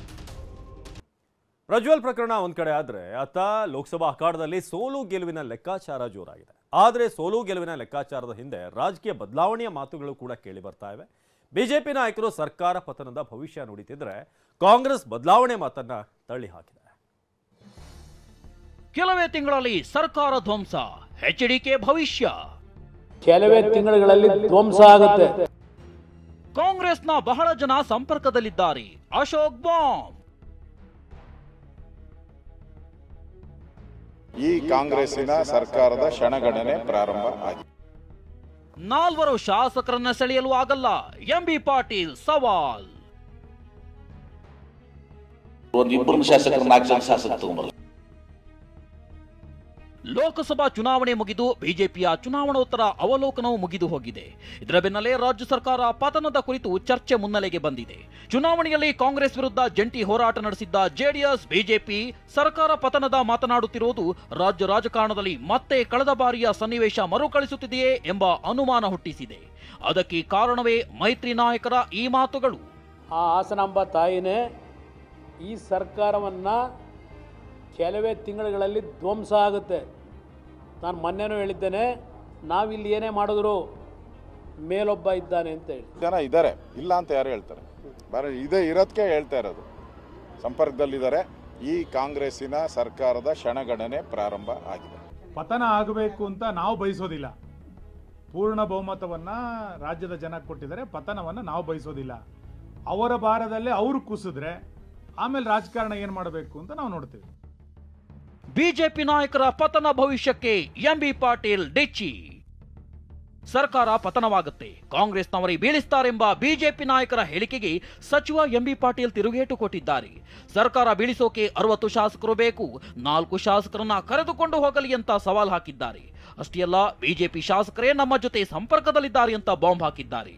ಪ್ರಜ್ವಲ್ ಪ್ರಕರಣ ಒಂದ್ ಕಡೆ ಆದ್ರೆ ಅತ್ತ ಲೋಕಸಭಾ ಅಖಾಡದಲ್ಲಿ ಸೋಲು ಗೆಲುವಿನ ಲೆಕ್ಕಾಚಾರ ಜೋರಾಗಿದೆ. ಆದರೆ ಸೋಲು ಗೆಲುವಿನ ಲೆಕ್ಕಾಚಾರದ ಹಿಂದೆ ರಾಜಕೀಯ ಬದಲಾವಣೆಯ ಮಾತುಗಳು ಕೂಡ ಕೇಳಿ ಬರ್ತಾ ಇವೆ. ಬಿಜೆಪಿ ನಾಯಕರು ಸರ್ಕಾರ ಪತನದ ಭವಿಷ್ಯ ನುಡಿತಿದ್ರೆ ಕಾಂಗ್ರೆಸ್ ಬದಲಾವಣೆ ಮಾತನ್ನ ತಳ್ಳಿ ಹಾಕಿದೆ. ಕೆಲವೇ ತಿಂಗಳಲ್ಲಿ ಸರ್ಕಾರ ಧ್ವಂಸ, HDK ಭವಿಷ್ಯ. ಕೆಲವೇ ತಿಂಗಳುಗಳಲ್ಲಿ ಧ್ವಂಸ ಆಗುತ್ತೆ. ಕಾಂಗ್ರೆಸ್ನ ಬಹಳ ಜನ ಸಂಪರ್ಕದಲ್ಲಿದ್ದಾರೆ. ಅಶೋಕ್ ಬಾಂಬ್. ಈ ಕಾಂಗ್ರೆಸ್ಸಿನ ಸರ್ಕಾರದ ಕ್ಷಣಗಣನೆ ಪ್ರಾರಂಭ ಆಗಿದೆ. 4 ಶಾಸಕರನ್ನ ಸೆಳೆಯಲು ಆಗಲ್ಲ, MB ಪಾಟೀಲ್ ಸವಾಲ್. ಇಬ್ಬರು ಶಾಸಕರು 4 ಜನ ಶಾಸಕರು ತಗೊಂಡ್ಬರಲ್ಲ. ಲೋಕಸಭಾ ಚುನಾವಣೆ ಮುಗಿದು ಬಿಜೆಪಿಯ ಚುನಾವಣೋತ್ತರ ಅವಲೋಕನವು ಮುಗಿದು ಹೋಗಿದೆ. ಇದರ ಬೆನ್ನಲ್ಲೇ ರಾಜ್ಯ ಸರ್ಕಾರ ಪತನದ ಕುರಿತು ಚರ್ಚೆ ಮುನ್ನೆಲೆಗೆ ಬಂದಿದೆ. ಚುನಾವಣೆಯಲ್ಲಿ ಕಾಂಗ್ರೆಸ್ ವಿರುದ್ಧ ಜಂಟಿ ಹೋರಾಟ ನಡೆಸಿದ್ದ JDS, ಬಿಜೆಪಿ ಸರ್ಕಾರ ಪತನದ ಮಾತನಾಡುತ್ತಿರುವುದು ರಾಜ್ಯ ರಾಜಕಾರಣದಲ್ಲಿ ಮತ್ತೆ ಕಳೆದ ಬಾರಿಯ ಸನ್ನಿವೇಶ ಮರುಕಳಿಸುತ್ತಿದೆಯೇ ಎಂಬ ಅನುಮಾನ ಹುಟ್ಟಿಸಿದೆ. ಅದಕ್ಕೆ ಕಾರಣವೇ ಮೈತ್ರಿ ನಾಯಕರ ಈ ಮಾತುಗಳು. ಆ ಹಾಸನಾಂಬ ತಾಯಿನೇ ಈ ಸರ್ಕಾರವನ್ನ ಕೆಲವೇ ತಿಂಗಳುಗಳಲ್ಲಿ ಧ್ವಂಸ ಆಗುತ್ತೆ. ನಾನು ಮೊನ್ನೆನೂ ಹೇಳಿದ್ದೇನೆ, ನಾವಿಲ್ಲಿ ಏನೇ ಮಾಡಿದ್ರು ಮೇಲೊಬ್ಬ ಇದ್ದಾನೆ ಅಂತ ಹೇಳಿ. ಜನ ಇದ್ದಾರೆ, ಇಲ್ಲ ಅಂತ ಯಾರು ಹೇಳ್ತಾರೆ? ಇದೇ ಇರೋದಕ್ಕೆ ಹೇಳ್ತಾ ಇರೋದು. ಸಂಪರ್ಕದಲ್ಲಿದ್ದಾರೆ. ಈ ಕಾಂಗ್ರೆಸ್ಸಿನ ಸರ್ಕಾರದ ಕ್ಷಣಗಣನೆ ಪ್ರಾರಂಭ ಆಗಿದೆ. ಪತನ ಆಗಬೇಕು ಅಂತ ನಾವು ಬಯಸೋದಿಲ್ಲ. ಪೂರ್ಣ ಬಹುಮತವನ್ನ ರಾಜ್ಯದ ಜನ ಕೊಟ್ಟಿದ್ದಾರೆ. ಪತನವನ್ನ ನಾವು ಬಯಸೋದಿಲ್ಲ. ಅವರ ಭಾರದಲ್ಲೇ ಅವರು ಕುಸಿದ್ರೆ ಆಮೇಲೆ ರಾಜಕಾರಣ ಏನ್ ಮಾಡಬೇಕು ಅಂತ ನಾವು ನೋಡ್ತೀವಿ. ಬಿಜೆಪಿ ನಾಯಕರ ಪತನ ಭವಿಷ್ಯಕ್ಕೆ MB ಪಾಟೀಲ್ ಡಿಚ್ಚಿ. ಸರ್ಕಾರ ಪತನವಾಗುತ್ತೆ, ಕಾಂಗ್ರೆಸ್ನವರೇ ಬೀಳಿಸ್ತಾರೆಂಬ ಬಿಜೆಪಿ ನಾಯಕರ ಹೇಳಿಕೆಗೆ ಸಚಿವ MB ಪಾಟೀಲ್ ತಿರುಗೇಟು ಕೊಟ್ಟಿದ್ದಾರೆ. ಸರ್ಕಾರ ಬೀಳಿಸೋಕೆ 60 ಶಾಸಕರು ಬೇಕು, 4 ಶಾಸಕರನ್ನ ಕರೆದುಕೊಂಡು ಹೋಗಲಿ ಅಂತ ಸವಾಲ್ ಹಾಕಿದ್ದಾರೆ. ಅಷ್ಟೇ ಅಲ್ಲ, ಬಿಜೆಪಿ ಶಾಸಕರೇ ನಮ್ಮ ಜೊತೆ ಸಂಪರ್ಕದಲ್ಲಿದ್ದಾರೆ ಅಂತ ಬಾಂಬ್ ಹಾಕಿದ್ದಾರೆ.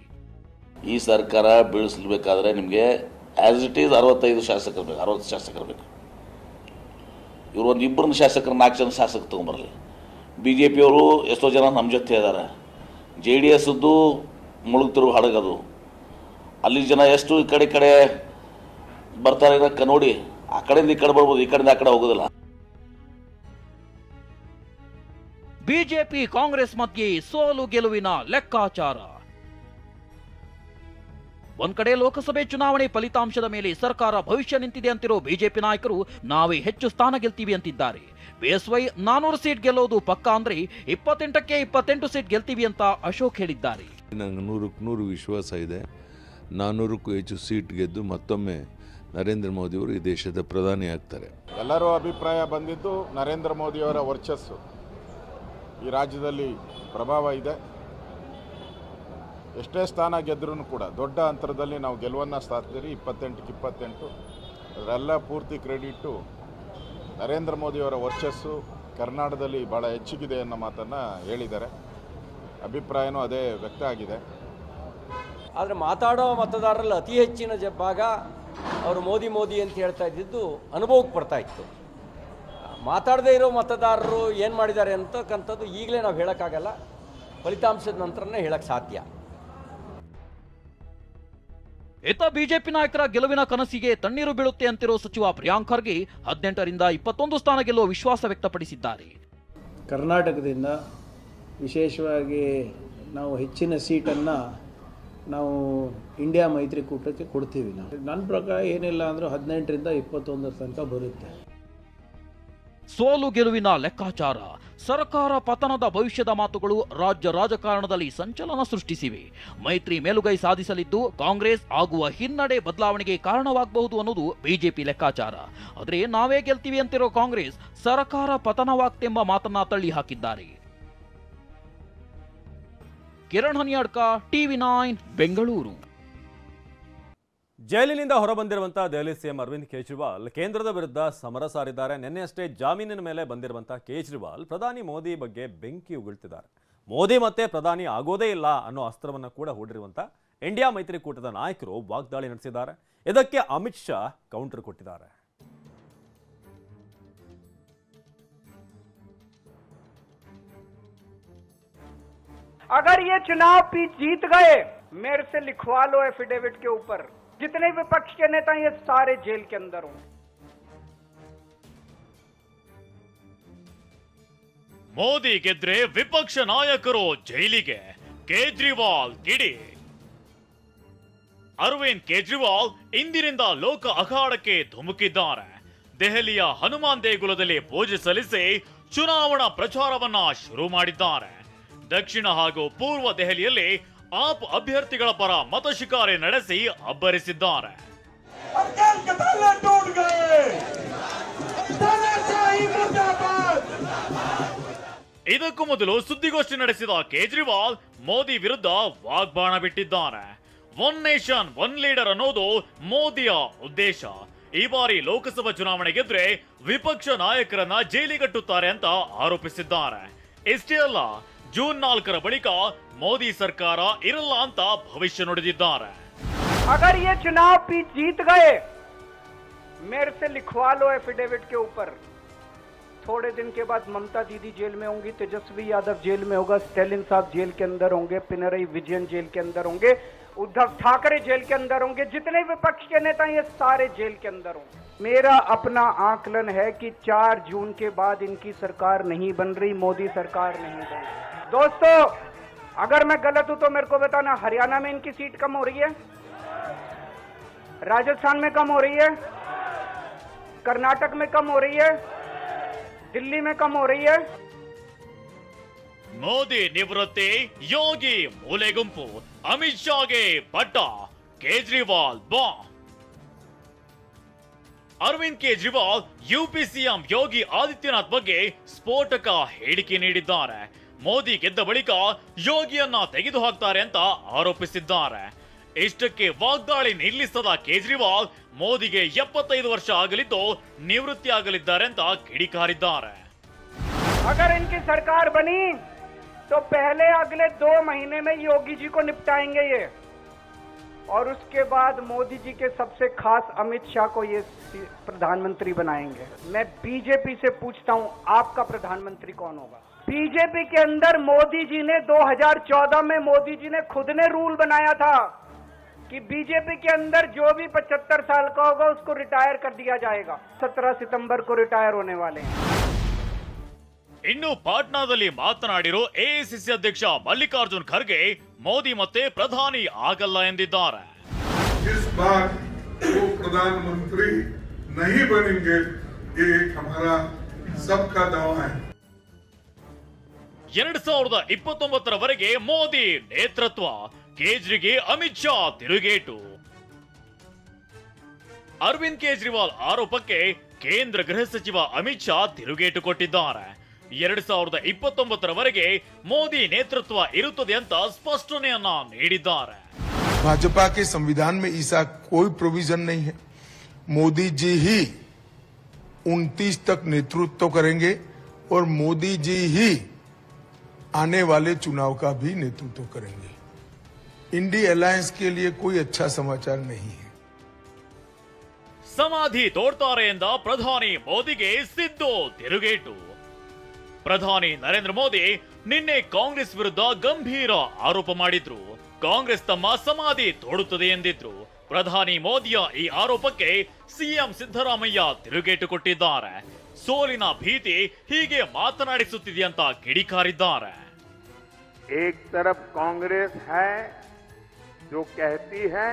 ಈ ಸರ್ಕಾರ ಬೀಳಿಸಬೇಕಾದ್ರೆ ನಿಮಗೆ ಆಸ್ ಇಟ್ ಈಸ್ 65 ಶಾಸಕರು ಬೇಕು, 60 ಶಾಸಕರು ಬೇಕು. ಇವರು ಒಂದು ಇಬ್ಬರನ್ನ ಶಾಸಕರು 4 ಜನ ಶಾಸಕರು ತೊಗೊಂಬರಲಿ. BJPಯವರು ಎಷ್ಟೋ ಜನ ನಮ್ಮ ಜೊತೆ ಇದ್ದಾರೆ. JDSದ್ದು ಮುಳುಗ್ತಿರೋ ಹಡಗದು. ಅಲ್ಲಿ ಜನ ಎಷ್ಟು ಈ ಕಡೆ ಬರ್ತಾರೆ ನೋಡಿ. ಆ ಕಡೆಯಿಂದ ಈ ಕಡೆ ಬರ್ಬೋದು, ಈ ಕಡೆಯಿಂದ ಆ ಕಡೆ ಹೋಗೋದಿಲ್ಲ. ಬಿಜೆಪಿ ಕಾಂಗ್ರೆಸ್ ಮಧ್ಯೆ ಸೋಲು ಗೆಲುವಿನ ಲೆಕ್ಕಾಚಾರ. ಒಂದ್ ಕಡೆ ಲೋಕಸಭೆ ಚುನಾವಣೆ ಫಲಿತಾಂಶದ ಮೇಲೆ ಸರ್ಕಾರ ಭವಿಷ್ಯ ನಿಂತಿದೆ ಅಂತಿರೋ ಬಿಜೆಪಿ ನಾಯಕರು ನಾವೇ ಹೆಚ್ಚು ಸ್ಥಾನ ಗೆಲ್ತೀವಿ ಅಂತಿದ್ದಾರೆ. ಬಿಎಸ್ವೈ 400 ಸೀಟ್ ಗೆಲ್ಲೋದು ಪಕ್ಕಾ ಅಂದ್ರೆ 28ಕ್ಕೆ 28 ಸೀಟ್ ಗೆಲ್ತೀವಿ ಅಂತ ಅಶೋಕ್ ಹೇಳಿದ್ದಾರೆ. ನಂಗೆ 100ಕ್ಕೆ 100 ವಿಶ್ವಾಸ ಇದೆ. 400ಕ್ಕೂ ಹೆಚ್ಚು ಸೀಟ್ ಗೆದ್ದು ಮತ್ತೊಮ್ಮೆ ನರೇಂದ್ರ ಮೋದಿಯವರು ಈ ದೇಶದ ಪ್ರಧಾನಿ ಆಗ್ತಾರೆ. ಎಲ್ಲರೂ ಅಭಿಪ್ರಾಯ ಬಂದಿದ್ದು ನರೇಂದ್ರ ಮೋದಿಯವರ ವರ್ಚಸ್ಸು ಈ ರಾಜ್ಯದಲ್ಲಿ ಪ್ರಭಾವ ಇದೆ. ಎಷ್ಟೇ ಸ್ಥಾನ ಗೆದ್ರೂ ಕೂಡ ದೊಡ್ಡ ಅಂತರದಲ್ಲಿ ನಾವು ಗೆಲುವನ್ನು ಸಾಧಿಸಿರಿ. 28ಕ್ಕೆ 28 ಅದರೆಲ್ಲ ಪೂರ್ತಿ ಕ್ರೆಡಿಟ್ಟು ನರೇಂದ್ರ ಮೋದಿಯವರ ವರ್ಚಸ್ಸು ಕರ್ನಾಟಕದಲ್ಲಿ ಭಾಳ ಹೆಚ್ಚಿಗಿದೆ ಅನ್ನೋ ಮಾತನ್ನು ಹೇಳಿದ್ದಾರೆ. ಅಭಿಪ್ರಾಯನೂ ಅದೇ ವ್ಯಕ್ತ ಆಗಿದೆ. ಆದರೆ ಮಾತಾಡೋ ಮತದಾರರಲ್ಲಿ ಅತಿ ಹೆಚ್ಚಿನ ಭಾಗ ಅವರು ಮೋದಿ ಮೋದಿ ಅಂತ ಹೇಳ್ತಾ ಇದ್ದಿದ್ದು ಅನುಭವಕ್ಕೆ ಬರ್ತಾ ಇತ್ತು. ಮಾತಾಡದೇ ಇರೋ ಮತದಾರರು ಏನು ಮಾಡಿದ್ದಾರೆ ಅಂತಕ್ಕಂಥದ್ದು ಈಗಲೇ ನಾವು ಹೇಳೋಕ್ಕಾಗಲ್ಲ, ಫಲಿತಾಂಶದ ನಂತರನೇ ಹೇಳಕ್ಕೆ ಸಾಧ್ಯ. ಇತ್ತ ಬಿಜೆಪಿ ನಾಯಕರ ಗೆಲುವಿನ ಕನಸಿಗೆ ತಣ್ಣೀರು ಬೀಳುತ್ತೆ ಅಂತಿರೋ ಸಚಿವ ಪ್ರಿಯಾಂಕ್ ಖರ್ಗೆ 18ರಿಂದ 21 ಸ್ಥಾನ ಗೆಲ್ಲುವ ವಿಶ್ವಾಸ ವ್ಯಕ್ತಪಡಿಸಿದ್ದಾರೆ. ಕರ್ನಾಟಕದಿಂದ ವಿಶೇಷವಾಗಿ ನಾವು ಹೆಚ್ಚಿನ ಸೀಟನ್ನು ನಾವು ಇಂಡಿಯಾ ಮೈತ್ರಿಕೂಟಕ್ಕೆ ಕೊಡ್ತೀವಿ. ನನ್ನ ಪ್ರಕಾರ ಏನಿಲ್ಲ ಅಂದರೂ 18ರಿಂದ 21 ತನಕ ಬರುತ್ತೆ. ಸೋಲು ಗೆಲುವಿನ ಲೆಕ್ಕಾಚಾರ, ಸರ್ಕಾರ ಪತನದ ಭವಿಷ್ಯದ ಮಾತುಗಳು ರಾಜ್ಯ ರಾಜಕಾರಣದಲ್ಲಿ ಸಂಚಲನ ಸೃಷ್ಟಿಸಿವೆ. ಮೈತ್ರಿ ಮೇಲುಗೈ ಸಾಧಿಸಲಿದ್ದು ಕಾಂಗ್ರೆಸ್ ಆಗುವ ಹಿನ್ನಡೆ ಬದಲಾವಣೆಗೆ ಕಾರಣವಾಗಬಹುದು ಅನ್ನೋದು ಬಿಜೆಪಿ ಲೆಕ್ಕಾಚಾರ. ಆದರೆ ನಾವೇ ಗೆಲ್ತೀವಿ ಅಂತಿರೋ ಕಾಂಗ್ರೆಸ್ ಸರ್ಕಾರ ಪತನವಾಗ್ತೆಂಬ ಮಾತನ್ನ ತಳ್ಳಿ ಹಾಕಿದ್ದಾರೆ. ಕಿರಣ್ ಹನಿಯಾಡ್ಕ, TV9 ಬೆಂಗಳೂರು. ಜೈಲಿನಿಂದ ಹೊರಬಂದಿರುವಂತಹ ದೆಹಲಿ ಸಿಎಂ ಅರವಿಂದ್ ಕೇಜ್ರಿವಾಲ್ ಕೇಂದ್ರದ ವಿರುದ್ಧ ಸಮರ ಸಾರಿದ್ದಾರೆ. ನಿನ್ನೆಯಷ್ಟೇ ಜಾಮೀನಿನ ಮೇಲೆ ಬಂದಿರುವಂತಹ ಕೇಜ್ರಿವಾಲ್ ಪ್ರಧಾನಿ ಮೋದಿ ಬಗ್ಗೆ ಬೆಂಕಿ ಉಗುಳ್ತಿದ್ದಾರೆ. ಮೋದಿ ಮತ್ತೆ ಪ್ರಧಾನಿ ಆಗೋದೇ ಇಲ್ಲ ಅನ್ನೋ ಅಸ್ತ್ರವನ್ನು ಕೂಡ ಹೂಡಿರುವಂತಹ ಇಂಡಿಯಾ ಮೈತ್ರಿಕೂಟದ ನಾಯಕರು ವಾಗ್ದಾಳಿ ನಡೆಸಿದ್ದಾರೆ. ಇದಕ್ಕೆ ಅಮಿತ್ ಶಾ ಕೌಂಟರ್ ಕೊಟ್ಟಿದ್ದಾರೆ. अगर ये चुनाव जीत गए, मेरे से लिखवा लो एफिडेविट के ऊपर, जितने विपक्ष के नेता ये सारे जेल के अंदर हों. ಮೋದಿ ಗೆದ್ರೆ ವಿಪಕ್ಷ ನಾಯಕರು ಜೈಲಿಗೆ, ಕೇಜ್ರಿವಾಲ್ ಕಿಡಿ. ಅರವಿಂದ್ ಕೇಜ್ರಿವಾಲ್ ಇಂದಿನಿಂದ ಲೋಕ ಅಖಾಡಕ್ಕೆ ಧುಮುಕಿದ್ದಾರೆ. ದೆಹಲಿಯ ಹನುಮಾನ್ ದೇಗುಲದಲ್ಲಿ ಪೂಜೆ ಸಲ್ಲಿಸಿ ಚುನಾವಣಾ ಪ್ರಚಾರವನ್ನ ಶುರು ಮಾಡಿದ್ದಾರೆ. ದಕ್ಷಿಣ ಹಾಗೂ ಪೂರ್ವ ದೆಹಲಿಯಲ್ಲಿ ಆಪ್ ಅಭ್ಯರ್ಥಿಗಳ ಪರ ಮತ ಶಿಕಾರಿ ನಡೆಸಿ ಅಬ್ಬರಿಸಿದ್ದಾರೆ. ಇದಕ್ಕೂ ಮೊದಲು ಸುದ್ದಿಗೋಷ್ಠಿ ನಡೆಸಿದ ಕೇಜ್ರಿವಾಲ್ ಮೋದಿ ವಿರುದ್ಧ ವಾಗ್ಬಾಣ ಬಿಟ್ಟಿದ್ದಾರೆ. ಒನ್ ನೇಷನ್ ಒನ್ ಲೀಡರ್ ಅನ್ನೋದು ಮೋದಿಯ ಉದ್ದೇಶ. ಈ ಬಾರಿ ಲೋಕಸಭಾ ಚುನಾವಣೆ ಗೆದ್ರೆ ವಿಪಕ್ಷ ನಾಯಕರನ್ನ ಜೈಲಿಗಟ್ಟುತ್ತಾರೆ ಅಂತ ಆರೋಪಿಸಿದ್ದಾರೆ. ಇಷ್ಟೇ ಅಲ್ಲ, ಜೂನ್ 4 ಬಳಿಕ ಮೋದಿ ಸರ್ಕಾರ ಇರಲ್ಲ ಅಂತ ಭವಿಷ್ಯ ನುಡಿದಿದ್ದಾರೆ. अगर ये चुनाव जीत गए, मेरे से लिखवा लो एफिडेविट के ऊपर. थोड़े दिन के बाद ममता दीदी जेल में होंगी, तेजस्वी यादव जेल में होगा, स्टालिन साहब जेल के अंदर होंगे, पिनरई विजयन जेल के अंदर होंगे, उद्धव ठाकरे जेल के अंदर होंगे, जितने विपक्ष के नेता ये सारे जेल के अंदर होंगे. मेरा अपना आकलन है कि 4 जून के बाद इनकी सरकार नहीं बन रही, मोदी सरकार नहीं बन रही. दोस्तों, अगर मैं गलत हूं तो मेरे को बताना. हरियाणा में इनकी सीट कम हो रही है, राजस्थान में कम हो रही है, कर्नाटक में कम हो रही है, दिल्ली में कम हो रही है. ಮೋದಿ ನಿವೃತ್ತಿ, ಯೋಗಿ ಮೂಲೆ ಗುಂಪು, ಅಮಿತ್ ಶಾಗೆ ಪಟ್ಟ, ಕೇಜ್ರಿವಾಲ್ ಬಾ. ಅರವಿಂದ್ ಕೇಜ್ರಿವಾಲ್ ಯುಪಿ ಸಿಎಂ ಯೋಗಿ ಆದಿತ್ಯನಾಥ್ ಬಗ್ಗೆ ಸ್ಫೋಟಕ ಹೇಳಿಕೆ ನೀಡಿದ್ದಾರೆ. ಮೋದಿ ಗೆದ್ದ ಬಳಿಕ ಯೋಗಿಯನ್ನ ತೆಗೆದು ಹಾಕ್ತಾರೆ ಅಂತ ಆರೋಪಿಸಿದ್ದಾರೆ. ಇಷ್ಟಕ್ಕೆ ವಾಗ್ದಾಳಿ ನಿಲ್ಲಿಸದ ಕೇಜ್ರಿವಾಲ್ ಮೋದಿಗೆ 75 ವರ್ಷ ಆಗಲಿದ್ದು ನಿವೃತ್ತಿ ಆಗಲಿದ್ದಾರೆ ಅಂತ ಕಿಡಿಕಾರಿದ್ದಾರೆ. अगर इनकी सरकार बनी तो पहले अगले 2 महीने में योगी जी को निपटाएंगे ये, और उसके बाद मोदी जी के सबसे खास अमित शाह को ये प्रधानमंत्री बनाएंगे. मैं बीजेपी से पूछता हूं, आपका प्रधानमंत्री कौन होगा? बीजेपी के अंदर मोदी जी ने 2014 में मोदी जी ने खुद ने रूल बनाया था कि बीजेपी के अंदर जो भी 75 साल का होगा उसको रिटायर कर दिया जाएगा. 17 सितंबर को रिटायर होने वाले हैं. ಇನ್ನು ಪಾಟ್ನಾದಲ್ಲಿ ಮಾತನಾಡಿರೋ ಎಐಸಿಸಿ ಅಧ್ಯಕ್ಷ ಮಲ್ಲಿಕಾರ್ಜುನ್ ಖರ್ಗೆ ಮೋದಿ ಮತ್ತೆ ಪ್ರಧಾನಿ ಆಗಲ್ಲ ಎಂದಿದ್ದಾರೆ. इस बार वो प्रधानमंत्री नहीं बनेंगे, ये एक हमारा सबका दावा है। 2029 ಮೋದಿ ನೇತೃತ್ವ, ಕೇಜ್ರಿಗೆ ಅಮಿತ್ ಶಾ ತಿರುಗೇಟು. ಅರವಿಂದ್ ಕೇಜ್ರಿವಾಲ್ ಆರೋಪಕ್ಕೆ ಕೇಂದ್ರ ಗೃಹ ಸಚಿವ ಅಮಿತ್ ಶಾ ತಿರುಗೇಟು ಕೊಟ್ಟಿದ್ದಾರೆ. 2029 ಮೋದಿ ನೇತೃತ್ವ ಇರುತ್ತದೆ ಅಂತ ಸ್ಪಷ್ಟನೆಯನ್ನ ನೀಡಿದ್ದಾರೆ. भाजपा के संविधान में ऐसा कोई प्रोविजन नहीं है। मोदी जी ही 29 तक नेतृत्व करेंगे और मोदी जी ही आने वाले चुनाव का भी नेतृत्व करेंगे। इंडी अलायंस के लिए कोई अच्छा समाचार नहीं है। ಸಮಾಧಿ ತೋಡ್ತಾರೆ ಎಂದ ಪ್ರಧಾನಿ ಮೋದಿಗೆ ಸಿದ್ದು ತಿರುಗೇಟು. ಪ್ರಧಾನಿ ನರೇಂದ್ರ ಮೋದಿ ನಿನ್ನೆ ಕಾಂಗ್ರೆಸ್ ವಿರುದ್ಧ ಗಂಭೀರ ಆರೋಪ ಮಾಡಿದ್ರು. ಕಾಂಗ್ರೆಸ್ ತಮ್ಮ ಸಮಾಧಿ ತೋಡುತ್ತದೆ ಎಂದಿದ್ರು. ಪ್ರಧಾನಿ ಮೋದಿಯ ಈ ಆರೋಪಕ್ಕೆ ಸಿಎಂ ಸಿದ್ದರಾಮಯ್ಯ ತಿರುಗೇಟು ಕೊಟ್ಟಿದ್ದಾರೆ. ಸೋಲಿನ ಭೀತಿ ಹೀಗೆ ಮಾತನಾಡಿಸುತ್ತಿದೆಯಂತ ಕಿಡಿಕಾರಿದ್ದಾರೆ. एक तरफ कांग्रेस है जो कहती है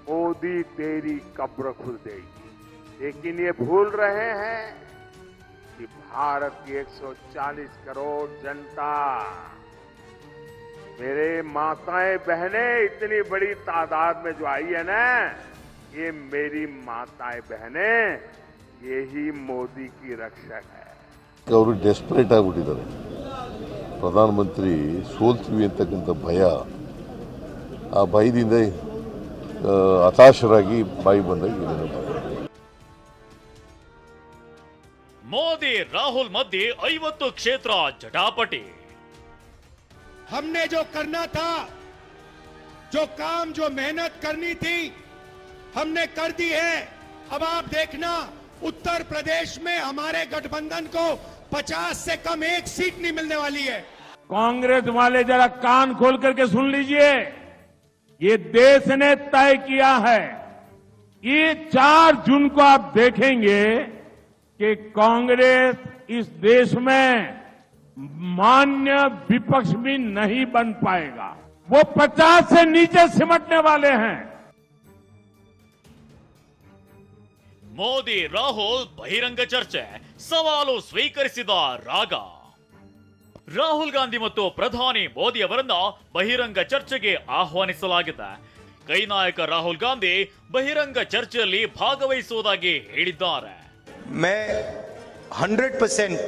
मोदी तेरी कब्र खुल देगी, लेकिन ये भूल रहे हैं कि भारत की 140 करोड़ जनता, मेरे माताएं बहनें इतनी बड़ी तादाद में जो आई है ना, ये मेरी माताएं बहनें, यही मोदी की रक्षक है. ಅವರು ಡೆಸ್ಪರೇಟ್ ಆಗಿಬಿಟ್ಟಿದ್ದಾರೆ. ಪ್ರಧಾನಮಂತ್ರಿ ಸೋಲ್ತೀವಿ ಅಂತಕ್ಕಂಥ ಭಯ, ಆ ಭಯದಿಂದ ಹತಾಶರಾಗಿ ಬಾಯಿ ಬಂದಾಗ ಏನೇನೋ. ಮೋದಿ ರಾಹುಲ್ ಮಧ್ಯೆ 50 ಕ್ಷೇತ್ರ ಜಟಾಪಟಿ. हमने जो करना था, जो काम, जो मेहनत करनी थी, हमने कर दी है. अब आप देखना उत्तर प्रदेश में हमारे गठबंधन को 50 से कम एक सीट नहीं मिलने वाली है. कांग्रेस वाले जरा कान खोल करके सुन लीजिए, ये देश ने तय किया है. ये 4 जून को आप देखेंगे कि कांग्रेस इस देश में मान्य विपक्ष भी नहीं बन पाएगा. वो 50 से नीचे सिमटने वाले हैं. ಮೋದಿ ರಾಹುಲ್ ಬಹಿರಂಗ ಚರ್ಚೆ, ಸವಾಲು ಸ್ವೀಕರಿಸಿದ ರಾಗ. ರಾಹುಲ್ ಗಾಂಧಿ ಮತ್ತು ಪ್ರಧಾನಿ ಮೋದಿ ಅವರನ್ನ ಬಹಿರಂಗ ಚರ್ಚೆಗೆ ಆಹ್ವಾನಿಸಲಾಗಿದೆ. ಕೈ ನಾಯಕ ರಾಹುಲ್ ಗಾಂಧಿ ಬಹಿರಂಗ ಚರ್ಚೆಯಲ್ಲಿ ಭಾಗವಹಿಸುವುದಾಗಿ ಹೇಳಿದ್ದಾರೆ. मैं 100%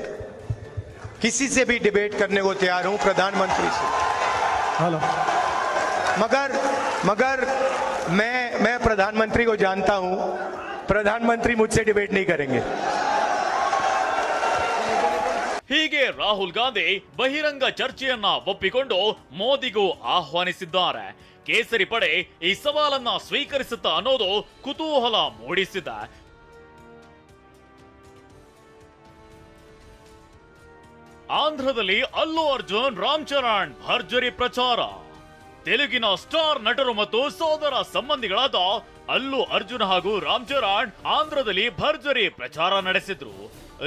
किसी से भी डिबेट करने को तैयार हूं, प्रधानमंत्री से. हेलो. मगर मैं प्रधानमंत्री को जानता हूं, प्रधानमंत्री मुझसे डिबेट नहीं करेंगे. ಹೀಗೆ ರಾಹುಲ್ ಗಾಂಧಿ ಬಹಿರಂಗ ಚರ್ಚೆಯನ್ನ ಒಪ್ಪಿಕೊಂಡು ಮೋದಿಗೂ ಆಹ್ವಾನಿಸಿದ್ದಾರೆ. ಕೇಸರಿ ಪಡೆ ಈ ಸವಾಲನ್ನ ಸ್ವೀಕರಿಸುತ್ತಾ ಅನ್ನೋದು ಕುತೂಹಲ ಮೂಡಿಸಿದೆ. ಆಂಧ್ರದಲ್ಲಿ ಅಲ್ಲು ಅರ್ಜುನ್ ರಾಮ್ ಚರಣ್ ಭರ್ಜರಿ ಪ್ರಚಾರ. ತೆಲುಗಿನ ಸ್ಟಾರ್ ನಟರು ಮತ್ತು ಸೋದರ ಸಂಬಂಧಿಗಳಾದ ಅಲ್ಲು ಅರ್ಜುನ್ ಹಾಗೂ ರಾಮ್ ಚರಣ್ ಆಂಧ್ರದಲ್ಲಿ ಭರ್ಜರಿ ಪ್ರಚಾರ ನಡೆಸಿದ್ರು.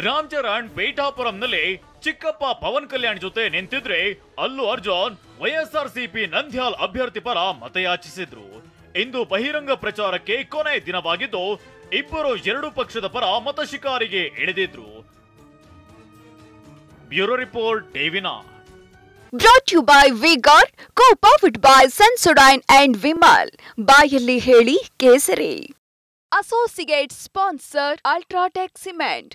ರಾಮ್ ಚರಣ್ ಪೇಟಾಪುರಂನಲ್ಲಿ ಚಿಕ್ಕಪ್ಪ ಪವನ್ ಕಲ್ಯಾಣ್ ಜೊತೆ ನಿಂತಿದ್ರೆ, ಅಲ್ಲು ಅರ್ಜುನ್ ವೈಎಸ್ಆರ್ಸಿಪಿ ನಂದ್ಯಾಲ್ ಅಭ್ಯರ್ಥಿ ಪರ ಮತಯಾಚಿಸಿದ್ರು. ಇಂದು ಬಹಿರಂಗ ಪ್ರಚಾರಕ್ಕೆ ಕೊನೆ ದಿನವಾಗಿದ್ದು ಇಬ್ಬರು ಎರಡು ಪಕ್ಷದ ಪರ ಮತ ಶಿಕಾರಿಗೆ ಇಳಿದಿದ್ರು. Bureau report TV nine. Brought to you by V-Guard, co-powered by Sensodyne and Vimal. ಬಾಯಲ್ಲಿ ಹೇಳಿ ಕೇಸರಿ. Associate sponsor Ultratech Cement.